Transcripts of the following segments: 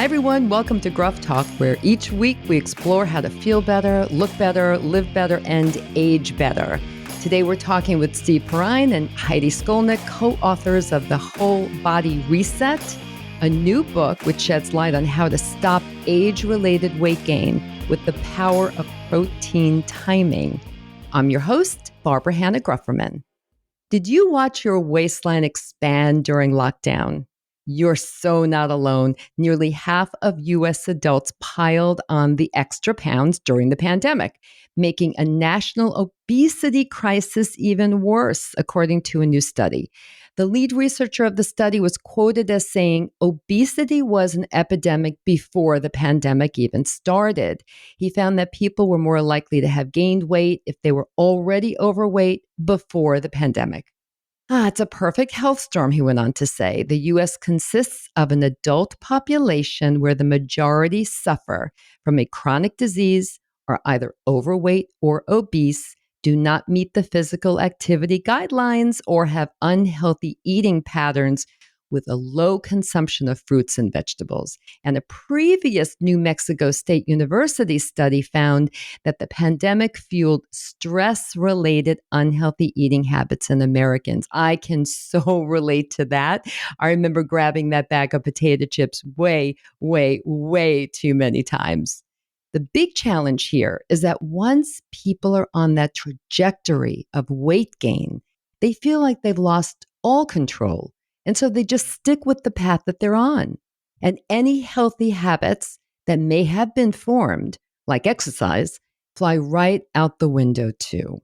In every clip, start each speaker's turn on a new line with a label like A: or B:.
A: Hi, everyone. Welcome to Gruff Talk, where each week we explore how to feel better, look better, live better, and age better. Today, we're talking with Steve Perrine and Heidi Skolnick, co-authors of The Whole Body Reset, a new book which sheds light on how to stop age-related weight gain with the power of protein timing. I'm your host, Barbara Hannah Grufferman. Did you watch your waistline expand during lockdown? You're so not alone. Nearly half of U.S. adults piled on the extra pounds during the pandemic, making a national obesity crisis even worse, according to a new study. The lead researcher of the study was quoted as saying, obesity was an epidemic before the pandemic even started. He found that people were more likely to have gained weight if they were already overweight before the pandemic. It's a perfect health storm, he went on to say. The U.S. consists of an adult population where the majority suffer from a chronic disease, are either overweight or obese, do not meet the physical activity guidelines, or have unhealthy eating patterns with a low consumption of fruits and vegetables. And a previous New Mexico State University study found that the pandemic fueled stress-related unhealthy eating habits in Americans. I can so relate to that. I remember grabbing that bag of potato chips way too many times. The big challenge here is that once people are on that trajectory of weight gain, they feel like they've lost all control. And so they just stick with the path that they're on. And any healthy habits that may have been formed, like exercise, fly right out the window too.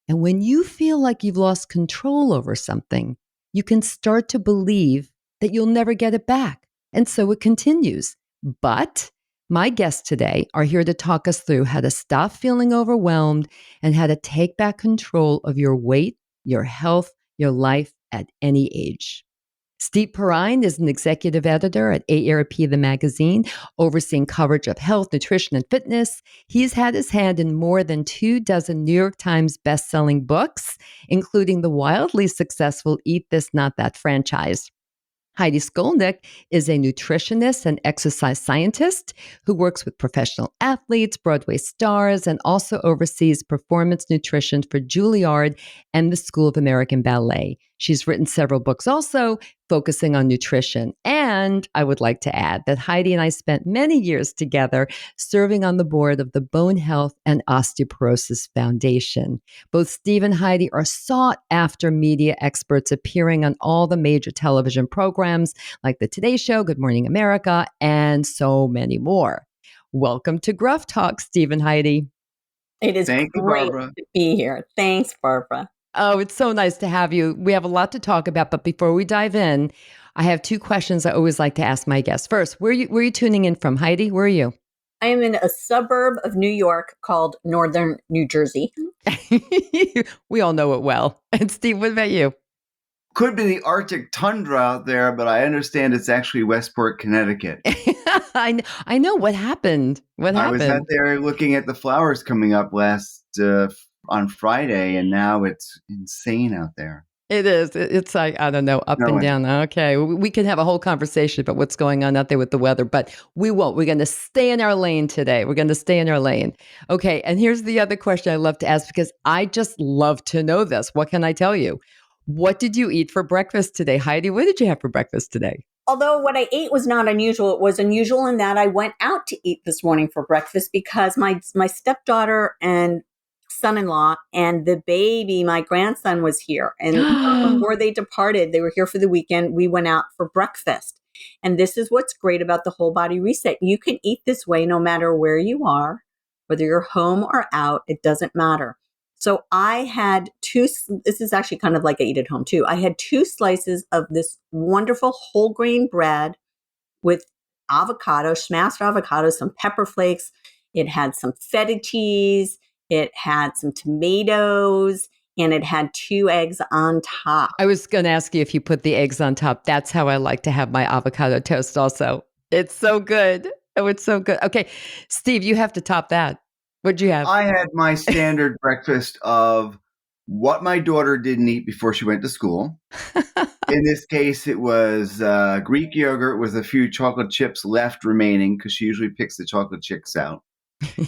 A: And when you feel like you've lost control over something, you can start to believe that you'll never get it back. And so it continues. But my guests today are here to talk us through how to stop feeling overwhelmed and how to take back control of your weight, your health, your life at any age. Steve Perrine is an executive editor at AARP, the magazine, overseeing coverage of health, nutrition, and fitness. He's had his hand in more than 24 New York Times best-selling books, including the wildly successful Eat This, Not That franchise. Heidi Skolnick is a nutritionist and exercise scientist who works with professional athletes, Broadway stars, and also oversees performance nutrition for Juilliard and the School of American Ballet. She's written several books also focusing on nutrition. And I would like to add that Heidi and I spent many years together serving on the board of the Bone Health and Osteoporosis Foundation. Both Steve and Heidi are sought-after media experts appearing on all the major television programs like The Today Show, Good Morning America, and so many more. Welcome to Gruff Talk, Steve and Heidi.
B: It is
C: Thank you,
B: great
C: Barbara.
B: to be here. Thanks, Barbara.
A: Oh, it's so nice to have you. We have a lot to talk about, but before we dive in, I have two questions I always like to ask my guests. First, where are you tuning in from? Heidi, where are you?
B: I am in a suburb of New York called Northern New Jersey.
A: We all know it well. And Steve, what about you?
C: Could be the Arctic tundra out there, but I understand it's actually Westport, Connecticut.
A: I know what happened.
C: I was out there looking at the flowers coming up on Friday, and now it's insane out there.
A: It is. It's like, I don't know, up and down. Okay. We can have a whole conversation about what's going on out there with the weather, but we won't. We're going to stay in our lane today. We're going to stay in our lane. Okay. And here's the other question I love to ask because I just love to know this. What can I tell you? What did you eat for breakfast today? Heidi, what did you have for breakfast today?
B: Although what I ate was not unusual, it was unusual in that I went out to eat this morning for breakfast because my stepdaughter and son-in-law and the baby, my grandson, was here. And before they departed, they were here for the weekend. We went out for breakfast. And this is what's great about the Whole Body Reset. You can eat this way no matter where you are, whether you're home or out, it doesn't matter. So I had this is actually kind of like I eat at home too. I had 2 slices of this wonderful whole grain bread with avocado, smashed avocado, some pepper flakes. It had some feta cheese. It had some tomatoes, and it had 2 eggs on top.
A: I was going to ask you if you put the eggs on top. That's how I like to have my avocado toast also. It's so good. Oh, it's so good. Okay, Steve, you have to top that. What'd you have?
C: I had my standard breakfast of what my daughter didn't eat before she went to school. In this case, it was Greek yogurt with a few chocolate chips left remaining because she usually picks the chocolate chips out.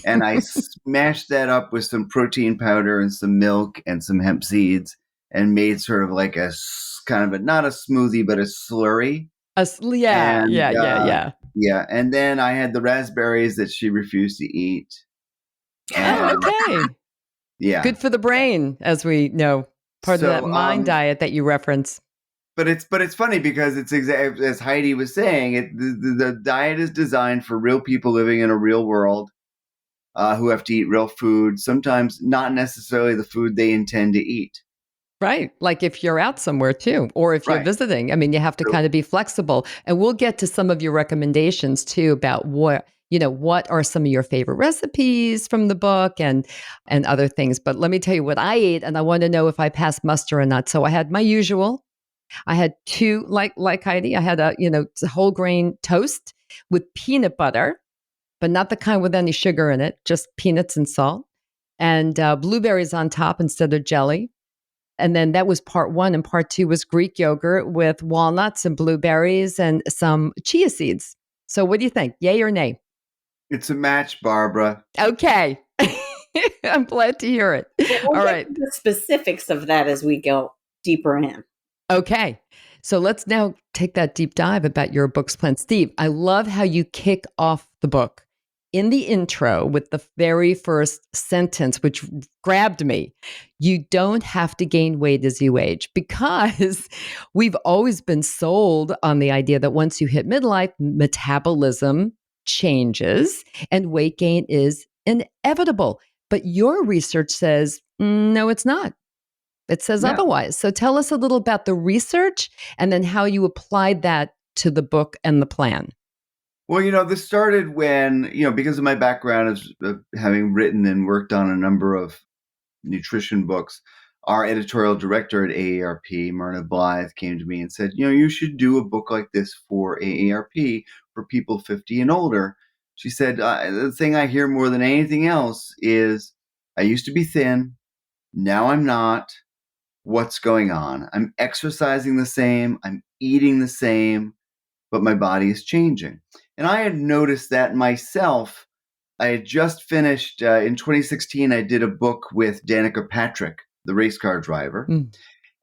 C: And I smashed that up with some protein powder and some milk and some hemp seeds and made sort of like kind of not a smoothie, but a slurry.
A: Yeah,
C: And
A: yeah, yeah, yeah.
C: yeah. And then I had the raspberries that she refused to eat.
A: Oh,
C: And
A: okay.
C: yeah.
A: Good for the brain, as we know. Part of that mind diet that you reference.
C: But it's funny because it's exactly as Heidi was saying. The diet is designed for real people living in a real world who have to eat real food. Sometimes not necessarily the food they intend to eat.
A: Right. Like if you're out somewhere too, or if you're
C: Right.
A: visiting. I mean, you have to kind of be flexible. And we'll get to some of your recommendations too about what are some of your favorite recipes from the book and other things. But let me tell you what I ate, and I want to know if I passed muster or not. So I had my usual. I had two, like Heidi, I had a whole grain toast with peanut butter, but not the kind with any sugar in it, just peanuts and salt, and blueberries on top instead of jelly. And then that was part one. And part two was Greek yogurt with walnuts and blueberries and some chia seeds. So what do you think? Yay or nay?
C: It's a match, Barbara.
A: Okay. I'm glad to hear it.
B: We'll
A: All
B: get
A: right.
B: to the specifics of that as we go deeper in.
A: Okay. So let's now take that deep dive about your book's plan. Steve, I love how you kick off the book in the intro with the very first sentence, which grabbed me. You don't have to gain weight as you age, because we've always been sold on the idea that once you hit midlife, metabolism changes and weight gain is inevitable. But your research says, no, it's not. It says otherwise. So tell us a little about the research and then how you applied that to the book and the plan.
C: Well, this started when, because of my background of having written and worked on a number of nutrition books, our editorial director at AARP, Myrna Blythe, came to me and said, you should do a book like this for AARP for people 50 and older. She said, the thing I hear more than anything else is, I used to be thin. Now I'm not. What's going on? I'm exercising the same. I'm eating the same, but my body is changing. And I had noticed that myself. I had just finished, in 2016, I did a book with Danica Patrick, the race car driver.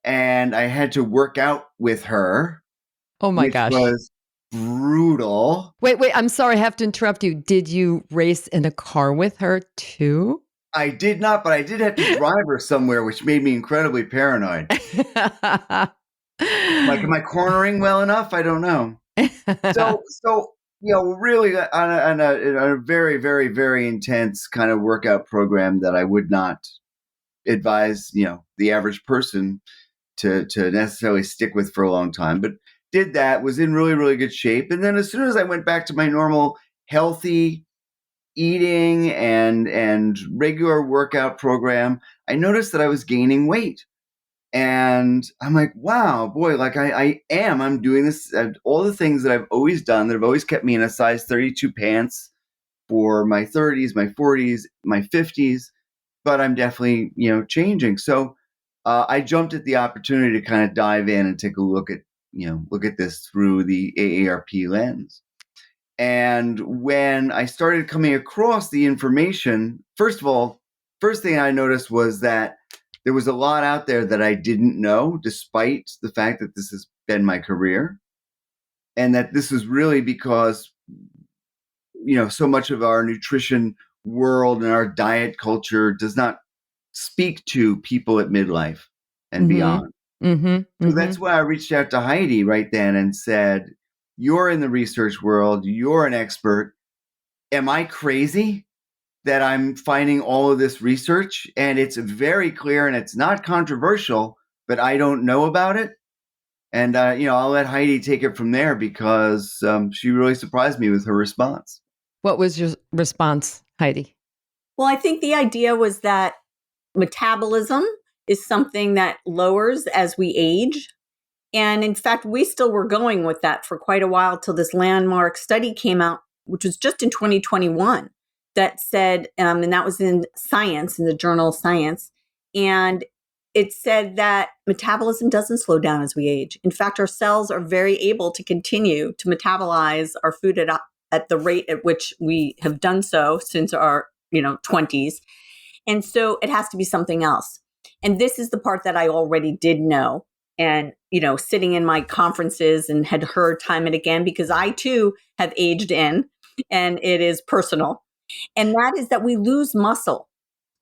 C: And I had to work out with her.
A: Oh my
C: which
A: gosh.
C: was brutal.
A: Wait, I'm sorry. I have to interrupt you. Did you race in a car with her too?
C: I did not, but I did have to drive her somewhere, which made me incredibly paranoid. Like, am I cornering well enough? I don't know. So really on a very, very, very intense kind of workout program that I would not advise, the average person to necessarily stick with for a long time. But did that, was in really, really good shape. And then as soon as I went back to my normal healthy eating and regular workout program, I noticed that I was gaining weight. And I'm like, wow, boy, like I'm doing this, all the things that I've always done that have always kept me in a size 32 pants for my 30s, my 40s, my 50s, but I'm definitely, changing. So I jumped at the opportunity to kind of dive in and take a look at this through the AARP lens. And when I started coming across the information, first thing I noticed was that there was a lot out there that I didn't know, despite the fact that this has been my career. And that this is really because, so much of our nutrition world and our diet culture does not speak to people at midlife and beyond. So that's why I reached out to Heidi right then and said, you're in the research world, you're an expert. Am I crazy that I'm finding all of this research and it's very clear and it's not controversial, but I don't know about it? And, I'll let Heidi take it from there because she really surprised me with her response.
A: What was your response, Heidi?
B: Well, I think the idea was that metabolism is something that lowers as we age. And in fact, we still were going with that for quite a while till this landmark study came out, which was just in 2021, that said, and that was in Science, in the journal Science. And it said that metabolism doesn't slow down as we age. In fact, our cells are very able to continue to metabolize our food at the rate at which we have done so since our 20s. And so it has to be something else. And this is the part that I already did know. And, sitting in my conferences and had heard time and again, because I too have aged in, and it is personal. And that is that we lose muscle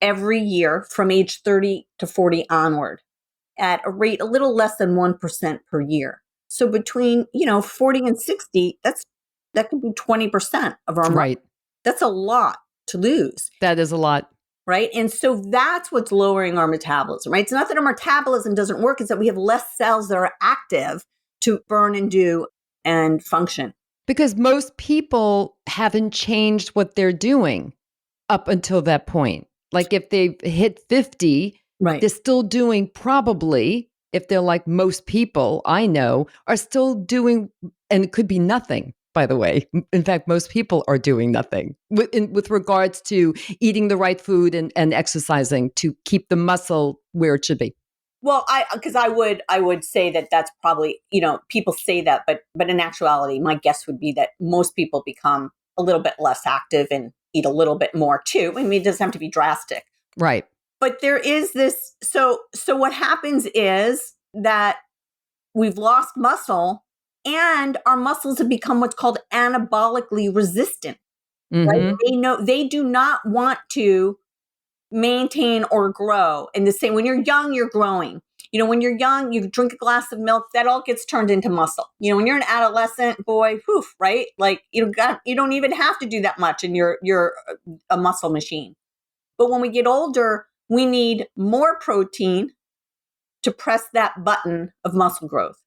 B: every year from age 30 to 40 onward at a rate a little less than 1% per year. So between, 40 and 60, that could be 20% of our
A: Right.
B: muscle. That's a lot to lose.
A: That is a lot.
B: Right. And so that's what's lowering our metabolism, right? It's not that our metabolism doesn't work, it's that we have less cells that are active to burn and do and function.
A: Because most people haven't changed what they're doing up until that point. Like if they've hit 50,
B: Right.
A: they're still doing probably, if they're like most people I know, are still doing, and it could be nothing, by the way. In fact, most people are doing nothing with regards to eating the right food and exercising to keep the muscle where it should be.
B: Well, I would say that that's probably, people say that, but in actuality, my guess would be that most people become a little bit less active and eat a little bit more too. I mean, it doesn't have to be drastic.
A: Right.
B: But there is this, so what happens is that we've lost muscle and our muscles have become what's called anabolically resistant. Right? They do not want to maintain or grow in the same. When you're young, you're growing. When you're young, you drink a glass of milk, that all gets turned into muscle. When you're an adolescent, boy, poof, right? Like you don't even have to do that much, and you're a muscle machine. But when we get older, we need more protein to press that button of muscle growth.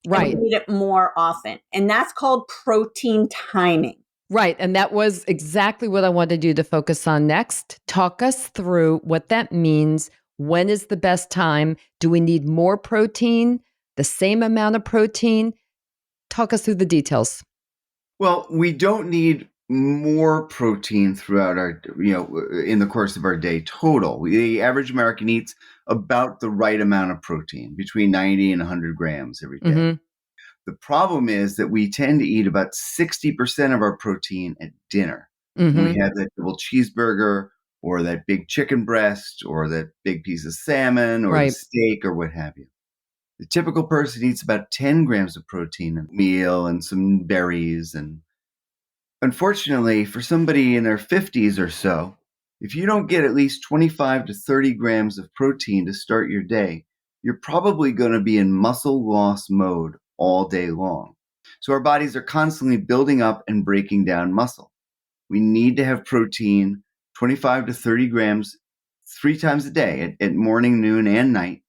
A: Right.
B: And we need it more often, and that's called protein timing.
A: Right. And that was exactly what I wanted you to focus on next. Talk us through what that means. When is the best time? Do we need more protein? The same amount of protein? Talk us through the details.
C: Well, we don't need more protein throughout our, in the course of our day total. The average American eats about the right amount of protein, between 90 and 100 grams every day.
A: Mm-hmm.
C: The problem is that we tend to eat about 60% of our protein at dinner.
A: Mm-hmm.
C: When we have that double cheeseburger or that big chicken breast or that big piece of salmon or the steak or what have you. The typical person eats about 10 grams of protein a meal and some berries. And unfortunately, for somebody in their 50s or so, if you don't get at least 25 to 30 grams of protein to start your day, you're probably going to be in muscle loss mode all day long. So our bodies are constantly building up and breaking down muscle. We need to have protein, 25 to 30 grams, 3 times a day at morning, noon, and night,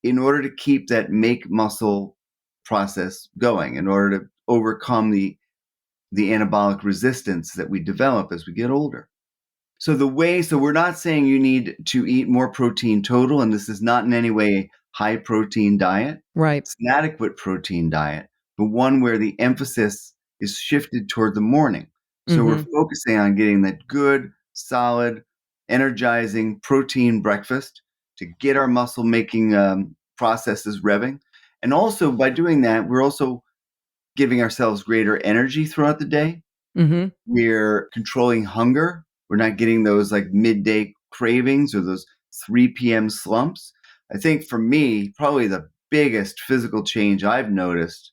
C: in order to keep that make muscle process going, in order to overcome the anabolic resistance that we develop as we get older. So we're not saying you need to eat more protein total, and this is not in any way high protein diet.
A: Right.
C: It's an adequate protein diet, but one where the emphasis is shifted toward the morning. So we're focusing on getting that good, solid, energizing protein breakfast to get our muscle making processes revving. And also by doing that, we're also giving ourselves greater energy throughout the day.
A: Mm-hmm.
C: We're controlling hunger. We're not getting those like midday cravings or those 3 p.m. slumps. I think for me, probably the biggest physical change I've noticed,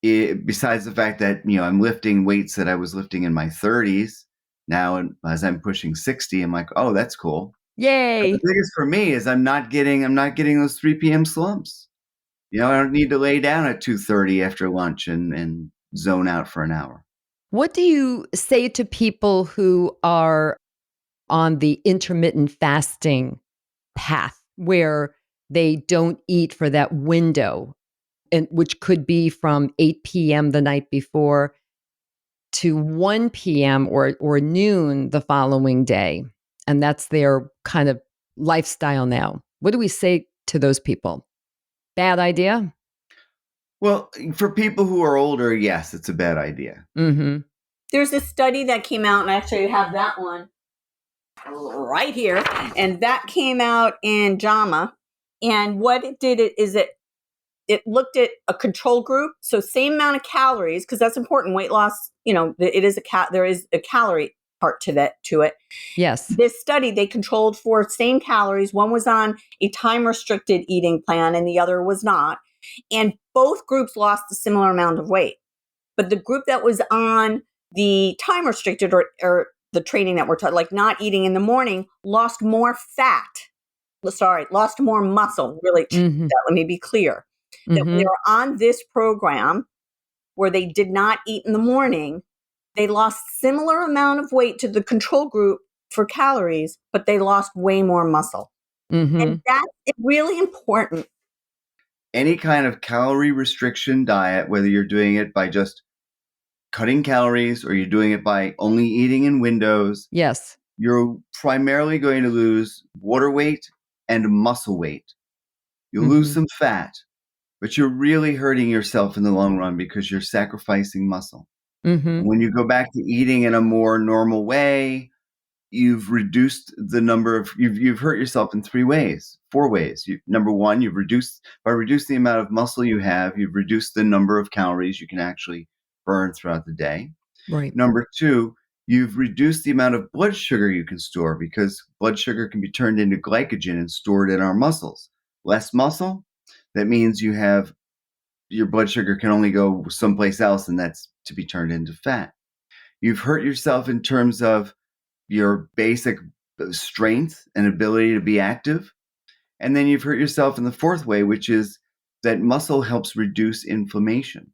C: besides the fact that, I'm lifting weights that I was lifting in my 30s now, and as I'm pushing 60, I'm like, oh, that's cool.
A: Yay.
C: But the biggest for me is I'm not getting those 3 p.m. slumps. I don't need to lay down at 2:30 after lunch and zone out for an hour.
A: What do you say to people who are on the intermittent fasting path where they don't eat for that window, and which could be from 8 p.m. the night before to 1 p.m. or noon the following day? And that's their kind of lifestyle now. What do we say to those people? Bad idea?
C: Well, for people who are older, yes, it's a bad idea.
A: Mm-hmm.
B: There's a study that came out, and I actually have that one right here, and that came out in JAMA, And what it did is it looked at a control group. So same amount of calories, because that's important. Weight loss, it is there is a calorie part to it.
A: Yes.
B: This study, they controlled for same calories. One was on a time restricted eating plan and the other was not. And both groups lost a similar amount of weight. But the group that was on the time restricted or the training that we're taught, like not eating in the morning, lost more lost more muscle. Really,
A: Mm-hmm.
B: let me be clear. That when they were on this program where they did not eat in the morning, they lost similar amount of weight to the control group for calories, but they lost way more muscle.
A: Mm-hmm.
B: And that's really important.
C: Any kind of calorie restriction diet, whether you're doing it by just cutting calories or you're doing it by only eating in windows,
A: Yes.
C: you're primarily going to lose water weight and muscle weight. You'll lose some fat, but you're really hurting yourself in the long run because you're sacrificing muscle. When you go back to eating in a more normal way, you've reduced the number of you've hurt yourself in 4 ways. Number one, by reducing the amount of muscle you have, you've reduced the number of calories you can actually burn throughout the day.
A: Right.
C: Number two, you've reduced the amount of blood sugar you can store because blood sugar can be turned into glycogen and stored in our muscles. Less muscle, that means your blood sugar can only go someplace else, and that's to be turned into fat. You've hurt yourself in terms of your basic strength and ability to be active. And then you've hurt yourself in the fourth way, which is that muscle helps reduce inflammation.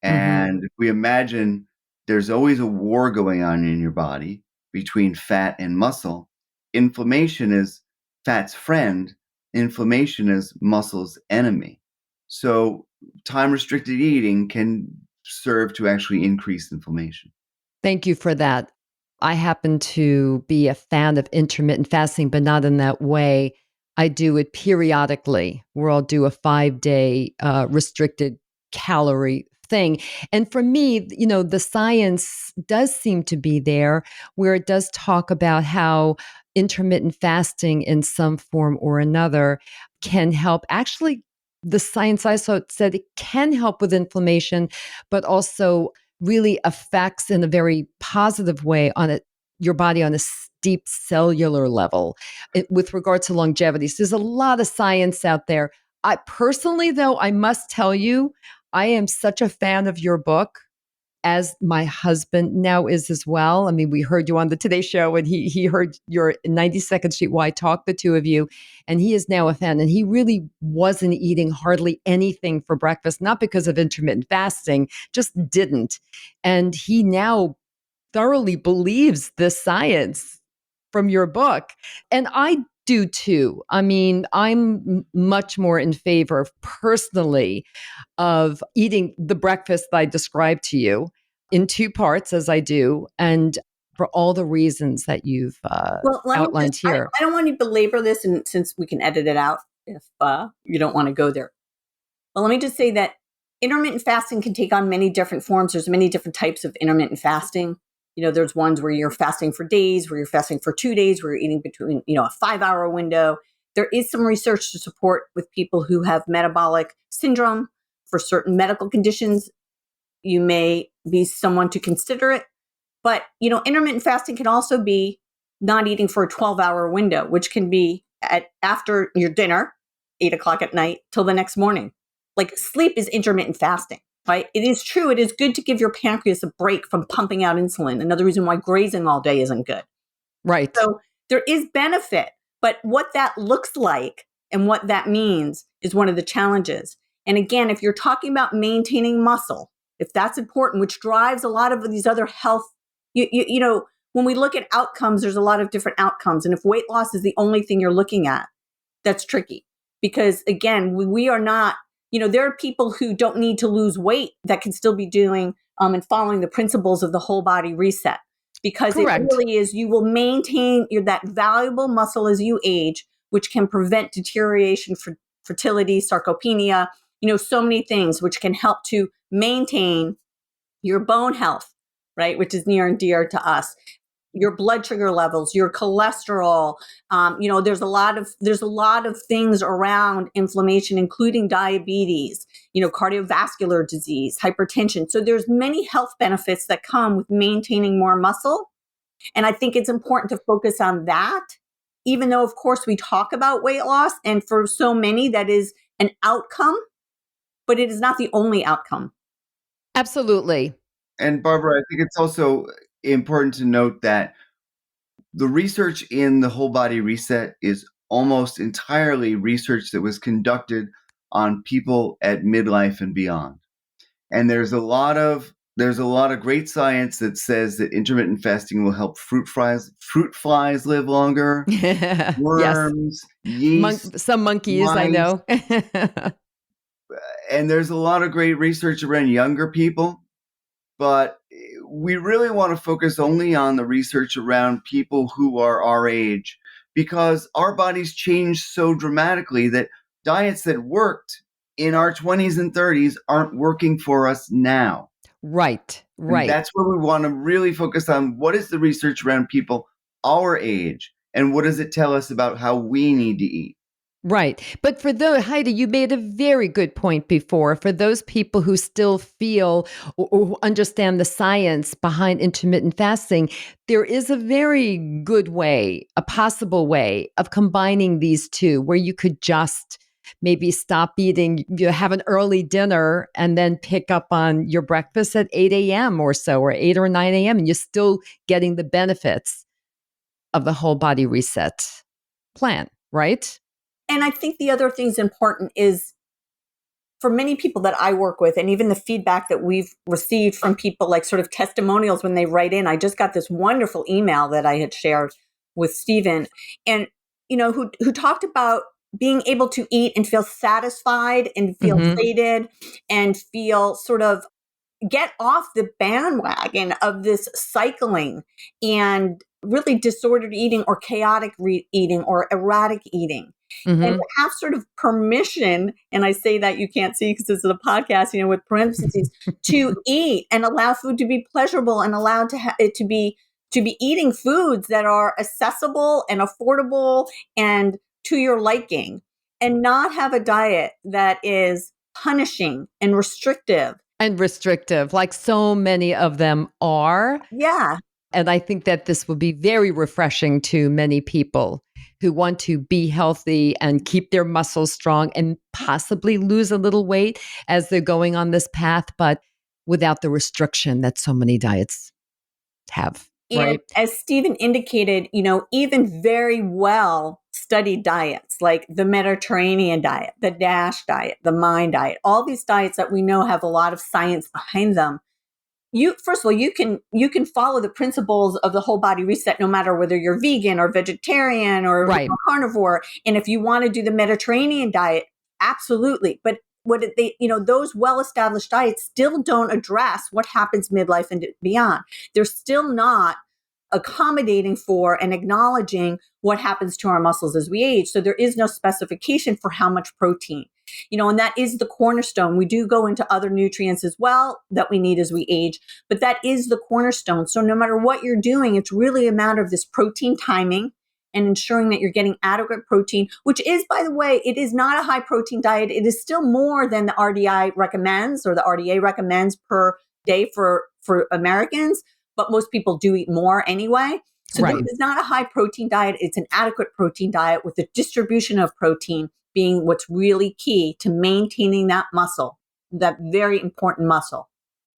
C: And if we imagine there's always a war going on in your body between fat and muscle, inflammation is fat's friend, inflammation is muscle's enemy. So time restricted eating can serve to actually increase inflammation.
A: Thank you for that. I happen to be a fan of intermittent fasting, but not in that way. I do it periodically, where I'll do a 5-day restricted calorie thing. And for me, the science does seem to be there, where it does talk about how intermittent fasting in some form or another can help. Actually, the science I saw said it can help with inflammation, but also really affects in a very positive way your body on a deep cellular level with regard to longevity. So there's a lot of science out there. I personally, though, I must tell you, I am such a fan of your book, as my husband now is as well. I mean, we heard you on the Today Show and he heard your 90-second sheet while I talked, the two of you, and he is now a fan. And he really wasn't eating hardly anything for breakfast, not because of intermittent fasting, just didn't. And he now thoroughly believes the science from your book. And I do too. I mean, I'm much more in favor personally of eating the breakfast that I described to you in 2 parts as I do, and for all the reasons that you've outlined here.
B: I don't want to belabor this, and since we can edit it out if you don't want to go there. But let me just say that intermittent fasting can take on many different forms. There's many different types of intermittent fasting. There's ones where you're fasting for days, where you're fasting for 2 days, where you're eating between, a 5-hour window. There is some research to support with people who have metabolic syndrome. For certain medical conditions, you may be someone to consider it. But, intermittent fasting can also be not eating for a 12-hour window, which can be after your dinner, 8 o'clock at night, till the next morning. Like sleep is intermittent fasting, right? It is true. It is good to give your pancreas a break from pumping out insulin. Another reason why grazing all day isn't good.
A: Right.
B: So there is benefit, but what that looks like and what that means is one of the challenges. And again, if you're talking about maintaining muscle, if that's important, which drives a lot of these other health, when we look at outcomes, there's a lot of different outcomes. And if weight loss is the only thing you're looking at, that's tricky. Because again, we are not, there are people who don't need to lose weight that can still be doing and following the principles of the whole body reset. Because
A: Correct.
B: It really is, you will maintain that valuable muscle as you age, which can prevent deterioration for fertility, sarcopenia, so many things which can help to maintain your bone health, right? Which is near and dear to us. your blood sugar levels, your cholesterol. There's a lot of things around inflammation, including diabetes, cardiovascular disease, hypertension. So there's many health benefits that come with maintaining more muscle. And I think it's important to focus on that, even though, of course, we talk about weight loss. And for so many, that is an outcome, but it is not the only outcome.
A: Absolutely.
C: And Barbara, I think it's also important to note that the research in the whole body reset is almost entirely research that was conducted on people at midlife and beyond. And there's a lot of great science that says that intermittent fasting will help fruit flies live longer, worms, yeast,
A: some monkeys,
C: mice.
A: I know.
C: And there's a lot of great research around younger people, but we really want to focus only on the research around people who are our age, because our bodies change so dramatically that diets that worked in our 20s and 30s aren't working for us now.
A: Right.
C: And that's where we want to really focus on what is the research around people our age and what does it tell us about how we need to eat.
A: Right. But for Heidi, you made a very good point before. For those people who still feel or understand the science behind intermittent fasting, there is a very good way, a possible way of combining these two where you could just maybe stop eating, have an early dinner and then pick up on your breakfast at 8 a.m. or so, or 8 or 9 a.m. And you're still getting the benefits of the whole body reset plan, right?
B: And I think the other thing that's important is for many people that I work with, and even the feedback that we've received from people, like sort of testimonials when they write in. I just got this wonderful email that I had shared with Stephen, and who talked about being able to eat and feel satisfied and feel sated and feel sort of get off the bandwagon of this cycling and really disordered eating or chaotic eating or erratic eating. And to have sort of permission, and I say that you can't see because this is a podcast, with parentheses, to eat and allow food to be pleasurable and allow it to be eating foods that are accessible and affordable and to your liking, and not have a diet that is punishing and restrictive.
A: Like so many of them are.
B: Yeah.
A: And I think that this will be very refreshing to many people who want to be healthy and keep their muscles strong and possibly lose a little weight as they're going on this path, but without the restriction that so many diets have. Right.
B: And as Stephen indicated, even very well studied diets like the Mediterranean diet, the DASH diet, the MIND diet, all these diets that we know have a lot of science behind them. First of all, you can follow the principles of the whole body reset, no matter whether you're vegan or vegetarian or carnivore. And if you want to do the Mediterranean diet, absolutely. But those well-established diets still don't address what happens midlife and beyond. They're still not accommodating for and acknowledging what happens to our muscles as we age. So there is no specification for how much protein, and that is the cornerstone. We do go into other nutrients as well that we need as we age, but that is the cornerstone. So no matter what you're doing, it's really a matter of this protein timing and ensuring that you're getting adequate protein, which is, by the way, it is not a high protein diet. It is still more than the RDI recommends or the RDA recommends per day for Americans, but most people do eat more anyway. So this is not a high protein diet. It's an adequate protein diet with the distribution of protein being what's really key to maintaining that muscle, that very important muscle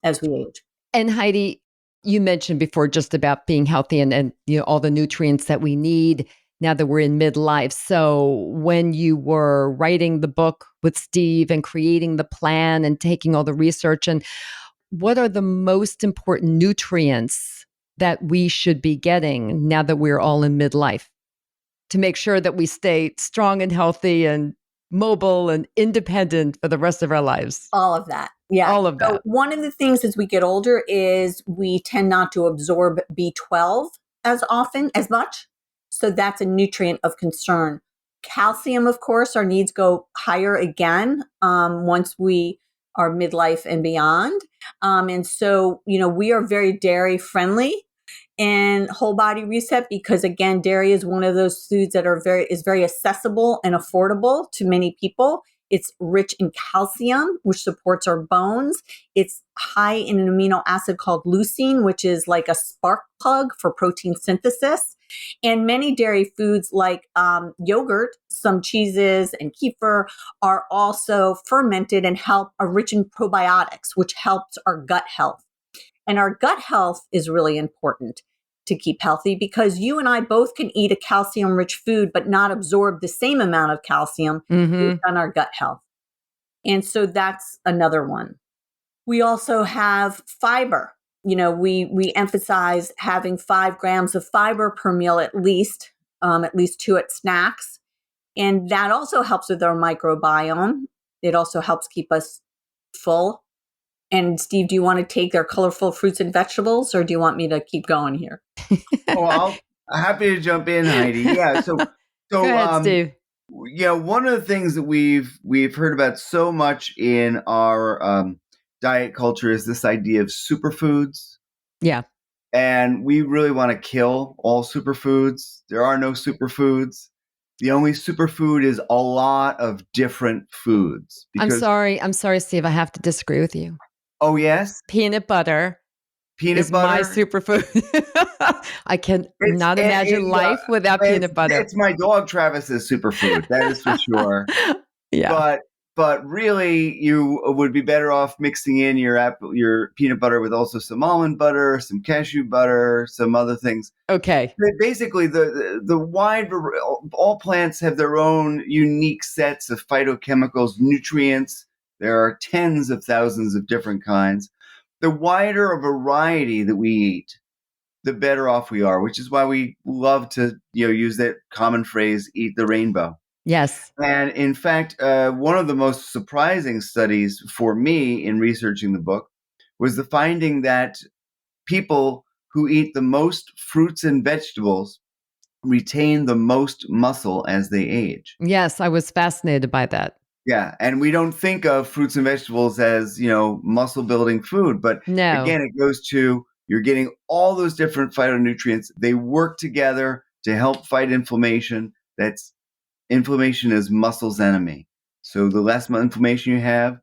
B: as we age.
A: And Heidi, you mentioned before just about being healthy and all the nutrients that we need now that we're in midlife. So when you were writing the book with Steve and creating the plan and taking all the research, and what are the most important nutrients that we should be getting now that we're all in midlife to make sure that we stay strong and healthy and mobile and independent for the rest of our lives?
B: All of that. Yeah.
A: All of that.
B: So one of the things as we get older is we tend not to absorb B12 as much. So that's a nutrient of concern. Calcium, of course, our needs go higher again once we are midlife and beyond. And so, we are very dairy friendly. and Whole Body Reset because, again, dairy is one of those foods that is very accessible and affordable to many people. It's rich in calcium, which supports our bones. It's high in an amino acid called leucine, which is like a spark plug for protein synthesis. And many dairy foods like yogurt, some cheeses, and kefir are also fermented and help are rich in probiotics, which helps our gut health. And our gut health is really important to keep healthy because you and I both can eat a calcium rich food, but not absorb the same amount of calcium based on our gut health. And so that's another one. We also have fiber. You know, we emphasize having 5 grams of fiber per meal at least 2 at snacks. And that also helps with our microbiome. It also helps keep us full. And Steve, do you want to take their colorful fruits and vegetables, or do you want me to keep going here?
C: Oh, I'm happy to jump in, Heidi. Yeah. So,
A: Go ahead, Steve.
C: yeah, one of the things that we've heard about so much in our diet culture is this idea of superfoods.
A: Yeah.
C: And we really want to kill all superfoods. There are no superfoods. The only superfood is a lot of different foods.
A: I'm sorry, Steve. I have to disagree with you.
C: Oh, yes?
A: Peanut butter is my superfood. I can not imagine life without peanut butter.
C: It's my dog Travis's superfood. That is for sure.
A: Yeah.
C: But really, you would be better off mixing in your peanut butter with also some almond butter, some cashew butter, some other things.
A: Okay.
C: Basically, all plants have their own unique sets of phytochemicals, nutrients. There are tens of thousands of different kinds. The wider a variety that we eat, the better off we are, which is why we love to use that common phrase, eat the rainbow.
A: Yes.
C: And in fact, one of the most surprising studies for me in researching the book was the finding that people who eat the most fruits and vegetables retain the most muscle as they age.
A: Yes, I was fascinated by that.
C: Yeah, and we don't think of fruits and vegetables as, muscle building food, but again, it goes to you're getting all those different phytonutrients. They work together to help fight inflammation. Inflammation is muscle's enemy. So the less inflammation you have,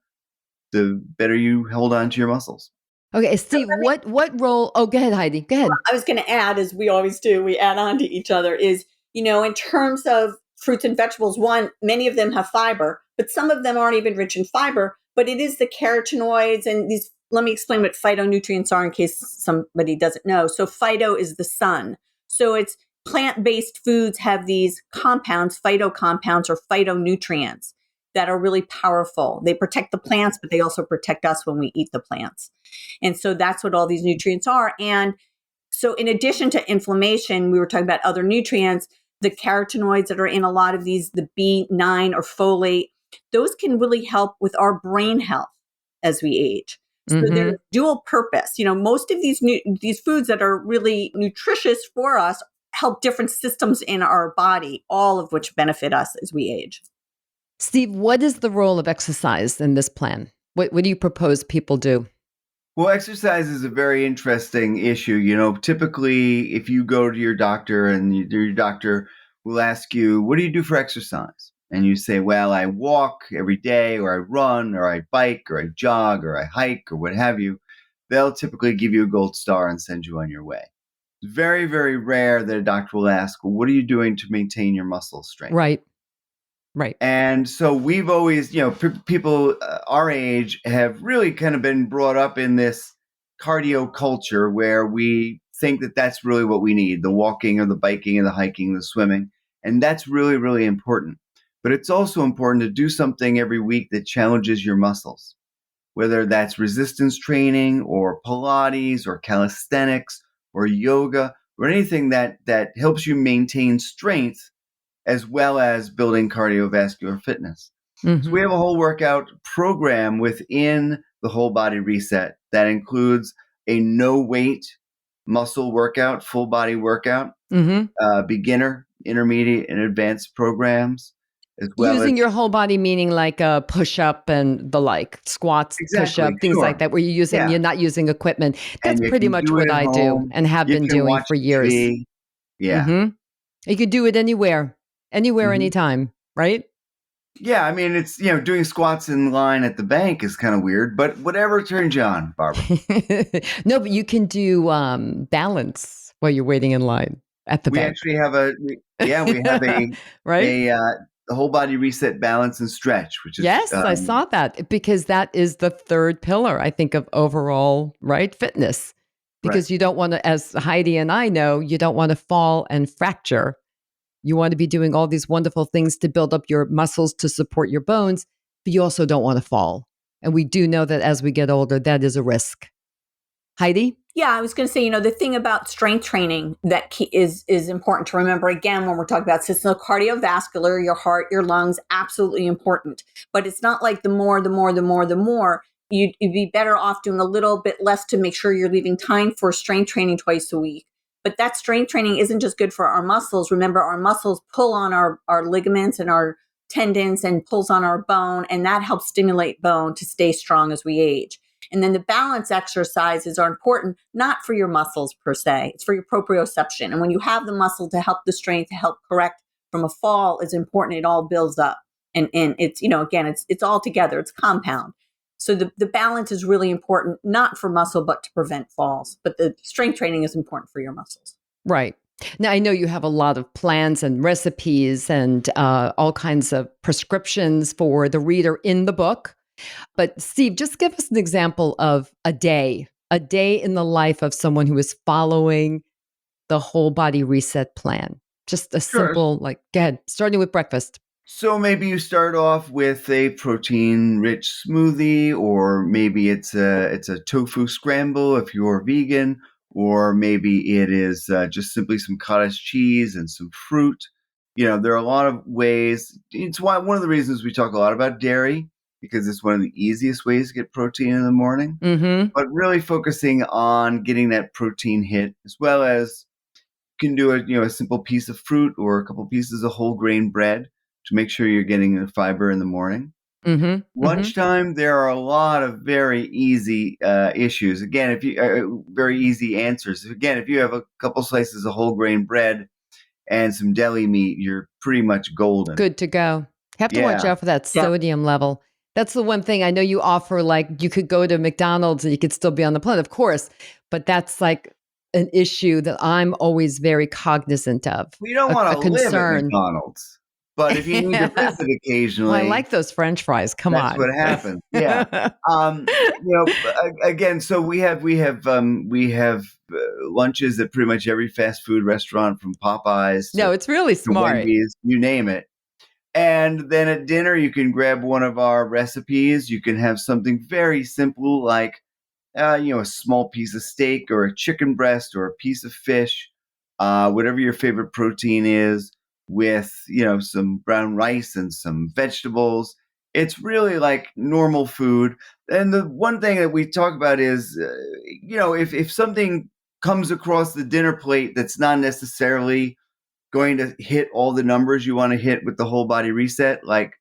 C: the better you hold on to your muscles.
A: Okay, Steve, what role? Oh, go ahead, Heidi. Go ahead.
B: I was going to add, as we always do, we add on to each other, is, in terms of fruits and vegetables, one, many of them have fiber, but some of them aren't even rich in fiber, but it is the carotenoids and these. Let me explain what phytonutrients are in case somebody doesn't know. So phyto is the sun. So it's plant-based foods have these compounds, phytocompounds or phytonutrients that are really powerful. They protect the plants, but they also protect us when we eat the plants. And so that's what all these nutrients are. And so in addition to inflammation, we were talking about other nutrients, the carotenoids that are in a lot of these, the B9 or folate, those can really help with our brain health as we age. So they're dual purpose. Most of these foods that are really nutritious for us help different systems in our body, all of which benefit us as we age.
A: Steve, what is the role of exercise in this plan? What do you propose people do?
C: Well, exercise is a very interesting issue. Typically, if you go to your doctor and your doctor will ask you, what do you do for exercise? And you say, well, I walk every day, or I run, or I bike, or I jog, or I hike, or what have you. They'll typically give you a gold star and send you on your way. It's very, very rare that a doctor will ask, well, what are you doing to maintain your muscle strength?
A: Right.
C: And so we've always, people our age have really kind of been brought up in this cardio culture where we think that that's really what we need, the walking or the biking or the hiking, the swimming. And that's really, really important. But it's also important to do something every week that challenges your muscles, whether that's resistance training or Pilates or calisthenics or yoga or anything that helps you maintain strength as well as building cardiovascular fitness. So we have a whole workout program within the Whole Body Reset that includes a no weight muscle workout, full body workout, beginner, intermediate, and advanced programs. as well as
A: Using your whole body, meaning like a push-up and the like, squats,
C: exactly,
A: push-up, things like
C: sure,
A: that, where
C: yeah,
A: you're not using equipment. That's
C: and you
A: pretty
C: can
A: much
C: do it
A: what
C: at
A: I do
C: home.
A: and have
C: You
A: been
C: can
A: doing
C: watch
A: for years.
C: TV. Yeah.
A: Hmm. You could do it anywhere,
C: Mhm.
A: anytime, right?
C: Yeah, I mean, it's, doing squats in line at the bank is kind of weird, but whatever turns you on, Barbara.
A: No, but you can do balance while you're waiting in line at the
C: We
A: bank.
C: actually have we have
A: Right?
C: a whole body reset balance and stretch, which is,
A: Yes, I saw that because that is the third pillar, I think, of overall, right, fitness.
C: right.
A: Because you don't want to, as Heidi and I know, you don't want to fall and fracture. You want to be doing all these wonderful things to build up your muscles to support your bones, but you also don't want to fall. And we do know that as we get older, that is a risk. Heidi?
B: Yeah, I was going to say, the thing about strength training that is important to remember again when we're talking about system cardiovascular, your heart, your lungs, absolutely important. But it's not like the more. You'd be better off doing a little bit less to make sure you're leaving time for strength training twice a week. But that strength training isn't just good for our muscles. Remember, our muscles pull on our ligaments and our tendons and pulls on our bone, and that helps stimulate bone to stay strong as we age. And then the balance exercises are important, not for your muscles per se. It's for your proprioception. And when you have the muscle to help the strength, to help correct from a fall is important. It all builds up. And it's, again, it's all together. It's compound. So the balance is really important, not for muscle, but to prevent falls. But the strength training is important for your muscles.
A: Right. Now, I know you have a lot of plans and recipes and all kinds of prescriptions for the reader in the book. But Steve, just give us an example of a day in the life of someone who is following the whole body reset plan. Just a
C: Sure.
A: simple, go ahead, starting with breakfast.
C: So maybe you start off with a protein-rich smoothie, or maybe it's a tofu scramble if you're vegan, or maybe it is just simply some cottage cheese and some fruit. There are a lot of ways. It's one of the reasons we talk a lot about dairy, because it's one of the easiest ways to get protein in the morning.
A: Mm-hmm.
C: But really focusing on getting that protein hit, as well as you can do a simple piece of fruit or a couple pieces of whole grain bread to make sure you're getting the fiber in the morning.
A: Mm-hmm. Mm-hmm.
C: Lunchtime, there are a lot of very easy issues. Again, if you very easy answers. Again, if you have a couple slices of whole grain bread and some deli meat, you're pretty much golden.
A: Good to go. Have to watch
C: Yeah.
A: out for that sodium level. That's the one thing I know you offer. Like you could go to McDonald's and you could still be on the plane, of course, but that's like an issue that I'm always very cognizant of.
C: We don't
A: A
C: want to live at
A: concern.
C: McDonald's, but if you need to visit occasionally,
A: Well, I like those French fries. Come
C: that's
A: on.
C: what happens. Yeah. Again, so we have lunches at pretty much every fast food restaurant, from Popeyes
A: No,
C: to
A: it's really smart.
C: Wendy's, you name it. And then at dinner, you can grab one of our recipes. You can have something very simple like, a small piece of steak or a chicken breast or a piece of fish, whatever your favorite protein is, with, some brown rice and some vegetables. It's really like normal food. And the one thing that we talk about is, if something comes across the dinner plate that's not necessarily going to hit all the numbers you want to hit with the whole body reset, like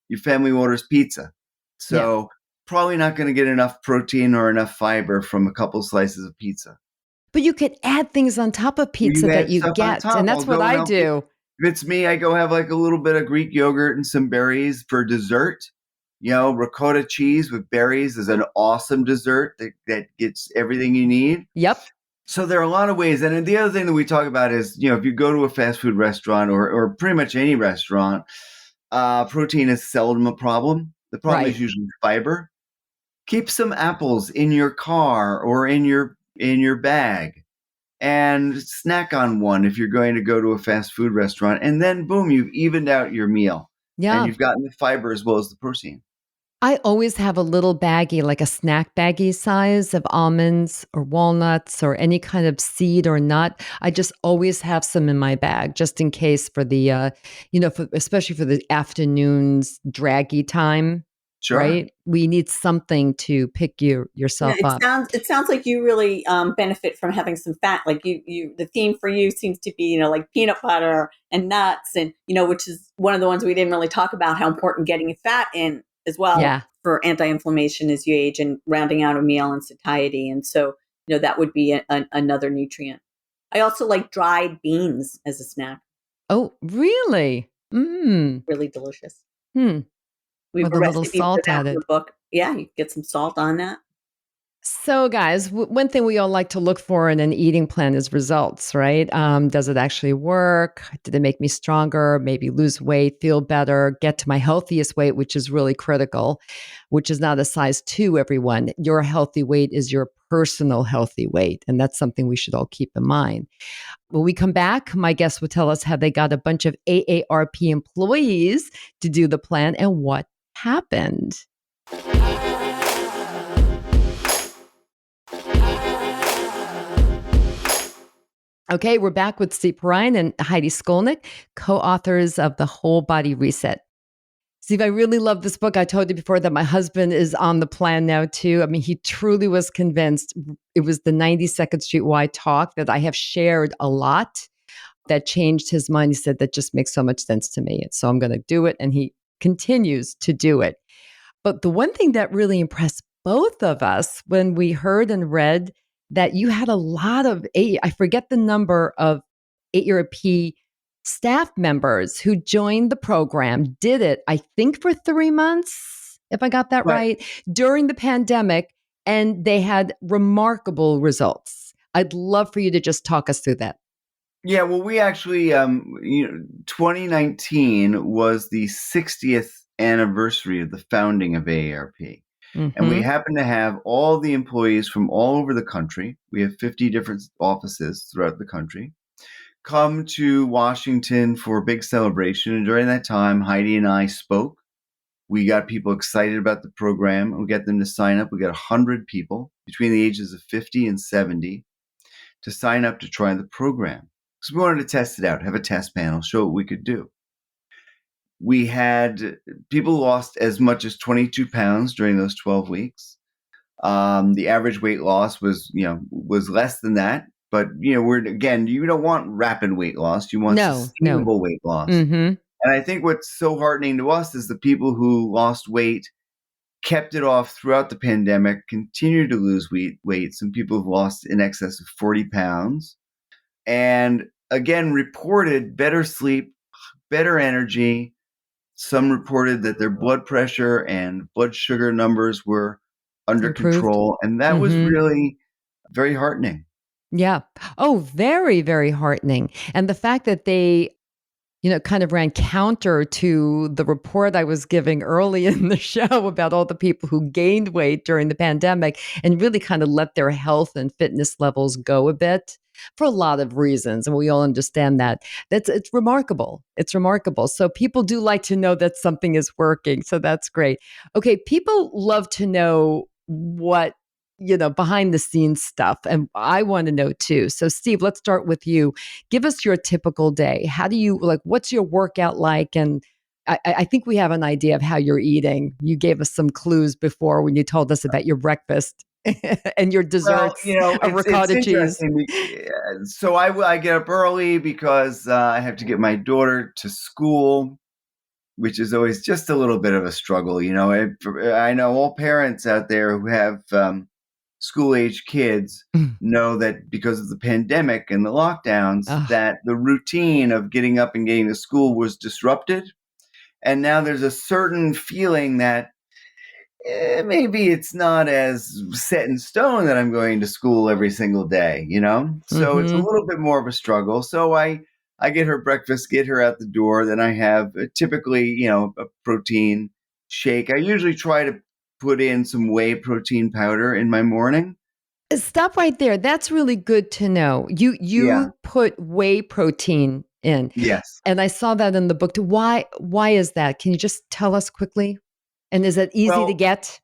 C: your family orders pizza. So probably not going to get enough protein or enough fiber from a couple slices of pizza.
A: But you could add things on top of pizza
C: You
A: that
C: add
A: you
C: stuff on
A: get.
C: top.
A: And that's what I do.
C: If it's me, I go have like a little bit of Greek yogurt and some berries for dessert. Ricotta cheese with berries is an awesome dessert that gets everything you need.
A: Yep.
C: So there are a lot of ways. And the other thing that we talk about is, if you go to a fast food restaurant or pretty much any restaurant, protein is seldom a problem. The problem is usually fiber. Keep some apples in your car or in your bag, and snack on one if you're going to go to a fast food restaurant. And then boom, you've evened out your meal.
A: Yeah.
C: And you've gotten the fiber as well as the protein.
A: I always have a little baggie, like a snack baggie size of almonds or walnuts or any kind of seed or nut. I just always have some in my bag just in case for the, especially for the afternoon's draggy time.
C: Sure.
A: right? We need something to pick yourself up.
B: It sounds like you really benefit from having some fat. Like the theme for you seems to be, like peanut butter and nuts, and which is one of the ones we didn't really talk about, how important getting fat in as well
A: Yeah.
B: for anti-inflammation as you age, and rounding out a meal and satiety. And so, that would be another nutrient. I also like dried beans as a snack.
A: Oh, really?
B: Really delicious. We have
A: With
B: a
A: a little
B: recipe for
A: salt
B: that in the
A: added.
B: book. Yeah, you get some salt on that.
A: So, guys, one thing we all like to look for in an eating plan is results, right? Does it actually work? Did it make me stronger? Maybe lose weight, feel better, get to my healthiest weight, which is really critical, which is not a size 2, everyone. Your healthy weight is your personal healthy weight. And that's something we should all keep in mind. When we come back, my guests will tell us how they got a bunch of AARP employees to do the plan and what happened. Okay, we're back with Steve Perrine and Heidi Skolnick, co-authors of The Whole Body Reset. Steve, I really love this book. I told you before that my husband is on the plan now too. I mean, he truly was convinced. It was the 92nd Street Y talk that I have shared a lot that changed his mind. He said, that just makes so much sense to me. And so I'm going to do it. And he continues to do it. But the one thing that really impressed both of us when we heard and read that you had a lot of, I forget the number of AARP staff members who joined the program, did it, I think for 3 months, if I got that right, during the pandemic, and they had remarkable results. I'd love for you to just talk us through that.
C: Yeah, well, we actually, 2019 was the 60th anniversary of the founding of AARP. And we happen to have all the employees from all over the country. We have 50 different offices throughout the country come to Washington for a big celebration. And during that time, Heidi and I spoke. We got people excited about the program. We got them to sign up. We got 100 people between the ages of 50 and 70 to sign up to try the program. Because we wanted to test it out, have a test panel, show what we could do. We had people lost as much as 22 pounds during those 12 weeks. The average weight loss was less than that. But, you don't want rapid weight loss. You want sustainable weight loss. And I think what's so heartening to us is the people who lost weight, kept it off throughout the pandemic, continue to lose weight. Some people have lost in excess of 40 pounds. And again, reported better sleep, better energy. Some reported that their blood pressure and blood sugar numbers were under
A: improved.
C: Control. And that was really very heartening.
A: Yeah. Oh, very, very heartening. And the fact that they, kind of ran counter to the report I was giving early in the show about all the people who gained weight during the pandemic and really kind of let their health and fitness levels go a bit for a lot of reasons. And we all understand that. It's remarkable. It's remarkable. So people do like to know that something is working. So that's great. Okay. People love to know what behind the scenes stuff. And I want to know too. So Steve, let's start with you. Give us your typical day. How do you what's your workout like? And I think we have an idea of how you're eating. You gave us some clues before when you told us about your breakfast and your desserts of ricotta cheese.
C: So I get up early because I have to get my daughter to school, which is always just a little bit of a struggle. I know all parents out there who have school-age kids know that because of the pandemic and the lockdowns, that the routine of getting up and getting to school was disrupted. And now there's a certain feeling that maybe it's not as set in stone that I'm going to school every single day, So it's a little bit more of a struggle. So I get her breakfast, get her out the door. Then I have typically, a protein shake. I usually try to put in some whey protein powder in my morning.
A: Stop right there. That's really good to know. You put whey protein in.
C: Yes.
A: And I saw that in the book too. Why is that? Can you just tell us quickly? And is it easy to get?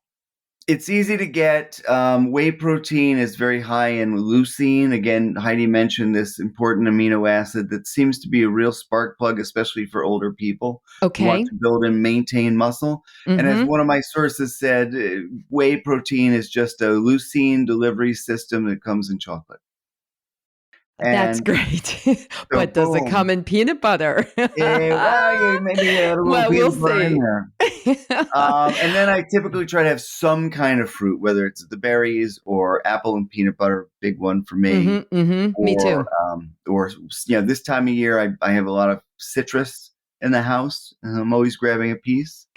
C: It's easy to get. Whey protein is very high in leucine. Again, Heidi mentioned this important amino acid that seems to be a real spark plug, especially for older people who want
A: Okay.
C: to build and maintain muscle. And as
A: Mm-hmm.
C: one of my sources said, whey protein is just a leucine delivery system that comes in chocolate.
A: That's
C: And
A: great.
C: so,
A: But does it come
C: boom.
A: in peanut butter?
C: Well, yeah, maybe a little
A: Well, we'll
C: peanut butter in
A: see.
C: there. And then I typically try to have some kind of fruit, whether it's the berries or apple and peanut butter, big one for me.
A: Mm-hmm, mm-hmm. Me too.
C: Or this time of year, I have a lot of citrus in the house, and I'm always grabbing a piece.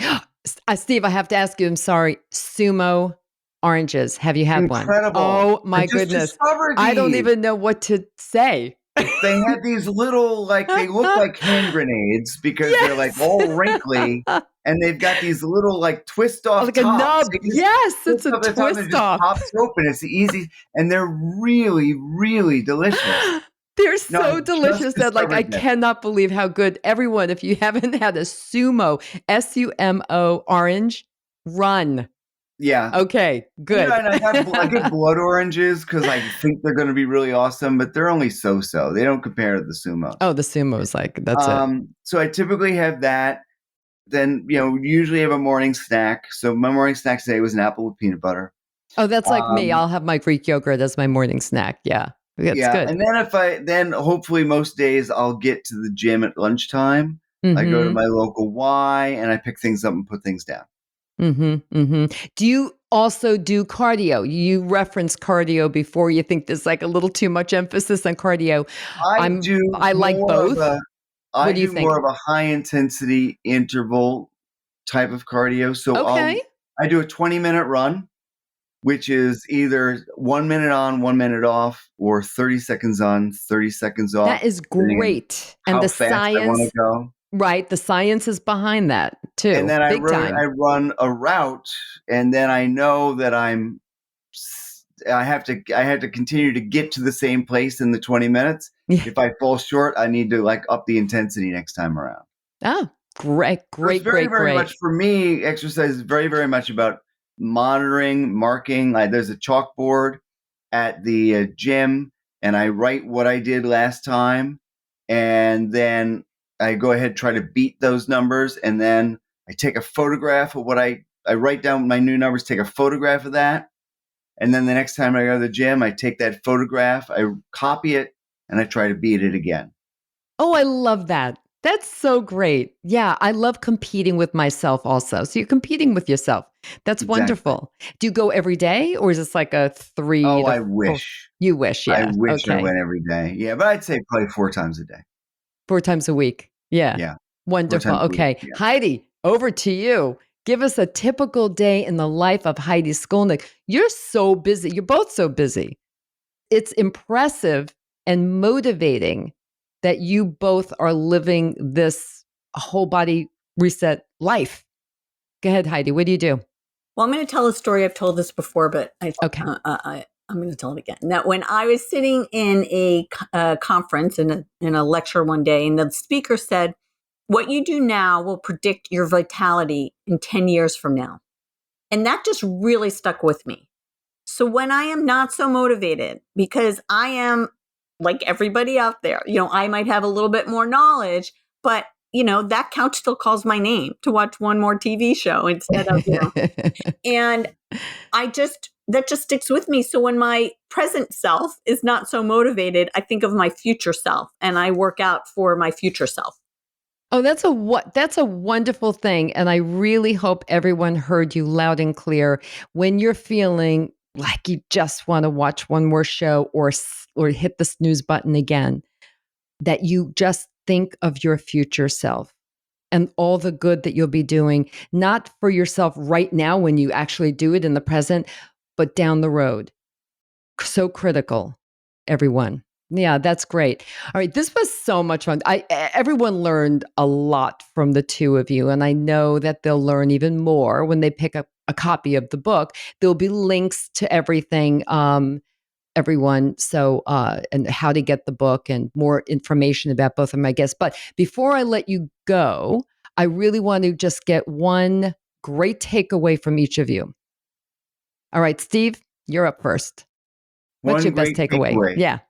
A: Steve, I have to ask you, I'm sorry, sumo oranges. Have you had one?
C: Incredible!
A: Oh
C: I
A: my
C: just
A: goodness.
C: discovered
A: I don't
C: these.
A: even know what to say.
C: They had these little, they look like hand grenades because they're like
A: Yes.
C: all wrinkly, and they've got these little twist off
A: Like a
C: tops.
A: nub.
C: You just
A: Yes, it's
C: twist
A: a
C: off the top and it
A: twist
C: just
A: off.
C: pops open. It's easy, and they're really, really delicious.
A: They're
C: No, I
A: so
C: just
A: delicious that I
C: discovered that.
A: cannot believe how good. Everyone, if you haven't had a sumo, SUMO orange, run.
C: Yeah.
A: Okay, good.
C: And I get blood oranges because I think they're going to be really awesome, but they're only so-so. They don't compare to the sumos.
A: Oh, the sumo is that's it.
C: So I typically have that. Then, usually have a morning snack. So my morning snack today was an apple with peanut butter.
A: Oh, that's like me.
C: Um,
A: I'll have my Greek yogurt as my morning snack. Yeah, that's
C: yeah.
A: good.
C: And then hopefully most days I'll get to the gym at lunchtime. I go to
A: Mm-hmm.
C: my local Y and I pick things up and put things down.
A: Mm-hmm. Mm-hmm. Do you also do cardio? You referenced cardio before. You think there's like a little too much emphasis on cardio. I like both.
C: I
A: What do you
C: do more
A: think?
C: of a high intensity interval type of cardio. So
A: Okay.
C: I do a 20-minute run, which is either 1 minute on, 1 minute off, or 30 seconds on, 30 seconds
A: That
C: off,
A: is
C: depending on
A: great. And
C: how
A: the
C: fast I want
A: science,
C: to go.
A: right? The science is behind that
C: And
A: too.
C: then
A: Big
C: I
A: time.
C: run a route, and then I know that I have to continue to get to the same place in the 20 minutes.
A: Yeah.
C: If I fall short, I need to up the intensity next time around.
A: Oh, great,
C: So it's
A: great,
C: very,
A: great,
C: very much
A: great.
C: for me, exercise is very, very much about monitoring, marking. There's a chalkboard at the gym, and I write what I did last time, and then I go ahead and try to beat those numbers, and then I take a photograph of what I write down my new numbers, take a photograph of that, and then the next time I go to the gym, I take that photograph, I copy it, and I try to beat it again.
A: Oh, I love that. That's so great. Yeah, I love competing with myself also. So you're competing with yourself. That's
C: Exactly.
A: wonderful. Do you go every day or is this like a 3
C: Oh,
A: to
C: I
A: 4?
C: wish.
A: You wish,
C: I
A: yeah.
C: wish I
A: Okay.
C: went every day. Yeah, but I'd say probably 4 times a day.
A: 4 times a week. Yeah.
C: Yeah, 4
A: Wonderful.
C: times a week.
A: Okay.
C: Yeah.
A: Heidi, over to you. Give us a typical day in the life of Heidi Skolnick. You're so busy. You're both so busy. It's impressive and motivating that you both are living this whole body reset life. Go ahead, Heidi. What do you do?
B: Well, I'm going to tell a story. I've told this before, but
A: Okay.
B: I'm going to tell it again. That when I was sitting in a conference in a lecture one day, and the speaker said, "What you do now will predict your vitality in 10 years from now," and that just really stuck with me. So when I am not so motivated, because I am like everybody out there, I might have a little bit more knowledge, but that couch still calls my name to watch one more TV show instead of, and that just sticks with me. So when my present self is not so motivated, I think of my future self and I work out for my future self.
A: Oh, that's a wonderful thing. And I really hope everyone heard you loud and clear when you're feeling like you just want to watch one more show or hit the snooze button again, that you just think of your future self and all the good that you'll be doing, not for yourself right now when you actually do it in the present, but down the road. So critical, everyone. Yeah, that's great. All right, this was so much fun. Everyone learned a lot from the two of you, and I know that they'll learn even more when they pick up a copy of the book. There'll be links to everything, everyone. So, and how to get the book and more information about both of my guests. But before I let you go, I really want to just get one great takeaway from each of you. All right, Steve, you're up first. What's your best takeaway? Yeah.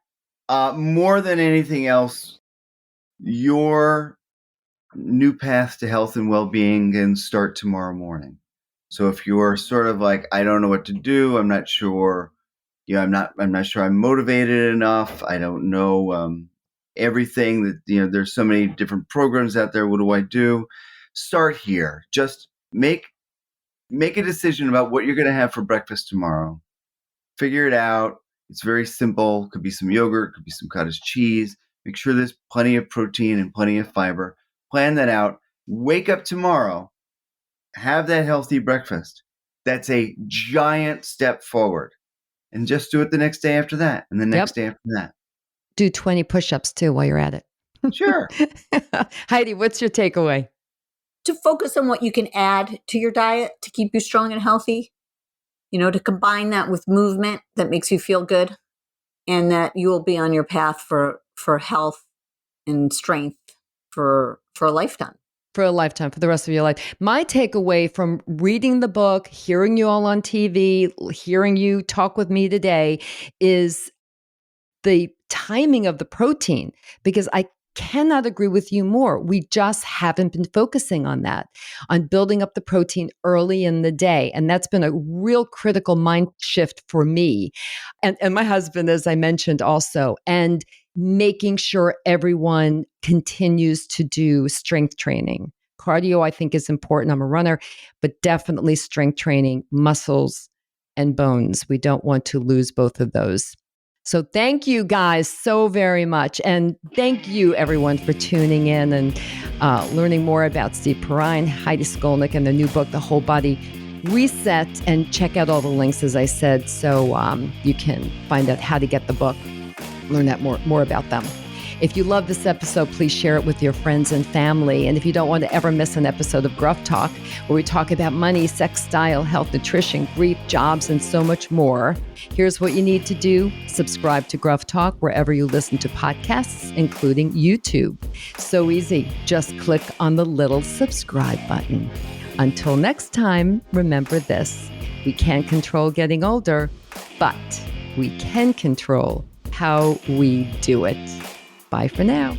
C: More than anything else, your new path to health and well-being can start tomorrow morning. So if you're sort of like, I don't know what to do, I'm not sure, I'm not sure I'm motivated enough. I don't know everything that, there's so many different programs out there. What do I do? Start here. Just make a decision about what you're going to have for breakfast tomorrow. Figure it out. It's very simple. Could be some yogurt, could be some cottage cheese. Make sure there's plenty of protein and plenty of fiber. Plan that out. Wake up tomorrow. Have that healthy breakfast. That's a giant step forward. And just do it the next day after that, and the next day after that.
A: Do 20 push-ups too while you're at it.
C: Sure.
A: Heidi, what's your takeaway?
B: To focus on what you can add to your diet to keep you strong and healthy. To combine that with movement that makes you feel good, and that you will be on your path for health and strength for a lifetime.
A: For a lifetime, for the rest of your life. My takeaway from reading the book, hearing you all on TV, hearing you talk with me today is the timing of the protein, because I cannot agree with you more. We just haven't been focusing on that, on building up the protein early in the day. And that's been a real critical mind shift for me. And my husband, as I mentioned also, and making sure everyone continues to do strength training. Cardio, I think, is important. I'm a runner, but definitely strength training, muscles and bones. We don't want to lose both of those. So thank you guys so very much. And thank you everyone for tuning in and learning more about Steve Perrine, Heidi Skolnick, and the new book, The Whole Body Reset. And check out all the links, as I said, so you can find out how to get the book, learn that more about them. If you love this episode, please share it with your friends and family. And if you don't want to ever miss an episode of Gruff Talk, where we talk about money, sex, style, health, nutrition, grief, jobs, and so much more, here's what you need to do. Subscribe to Gruff Talk wherever you listen to podcasts, including YouTube. So easy. Just click on the little subscribe button. Until next time, remember this. We can't control getting older, but we can control how we do it. Bye for now.